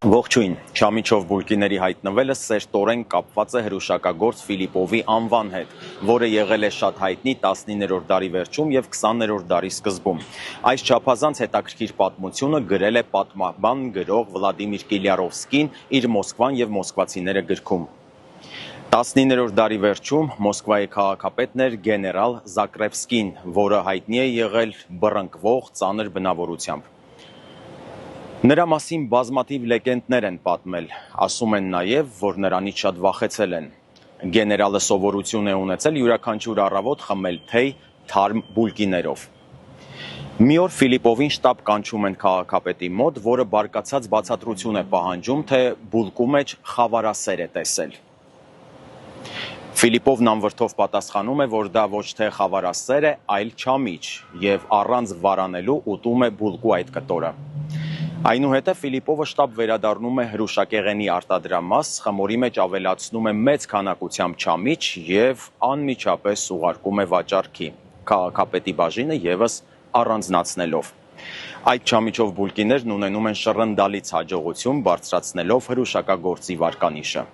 Ողջույն, Չամիչով բուլկիների հայտնվելը սերտորեն կապված է հրուշակագործ Ֆիլիպովի անվան հետ, որը եղել է շատ հայտնի 19-րդ դարի վերջում և 20-րդ դարի սկզբում։ Այս չափազանց հետաքրքիր պատմությունը գրել է պատմաբան գրող Վլադիմիր Կիլիարովսկին իր Մոսկվան և մոսկվացիները գրքում։ 19-րդ դարի վերջում Մոսկվայի քաղաքապետն էր գեներալ Զակրևսկին, որը հայտնի է եղել բռնկվող ծանր բնավորությամբ։ Նրա մասին բազմաթիվ լեգենդներ են պատմել, ասում են նաև, որ նրանից շատ վախեցել են։ Գեներալը սովորություն է ունեցել յուրաքանչյուր առավոտ խմել թեյ թարմ բուլկիներով։ Մի օր Ֆիլիպովին շտապ կանչում են քաղաքապետի մոտ, որը բարկացած բացատրություն է պահանջում, թե բուլկու մեջ խավարասեր է տեսել։ Ֆիլիպովն անվրդով պատասխանում է, որ դա ոչ թե խավարասեր է, այլ չամիչ, և առանց վարանելու ուտում է բուլկու այդ կտորը։ Այնուհետև Ֆիլիպովը շտապ վերադառնում է հրուշակեղենի արտադրամաս, խմորի մեջ ավելացնում է մեծ քանակությամբ չամիչ և անմիջապես ուղարկում է վաճառքի, քաղաքապետի բաժինը ևս առանձնացնելով։ Այդ չամիչով բուլկիներն ունենում են շռնդալից հաջողություն, բարձրացնելով հրուշակագործի վարկանիշը։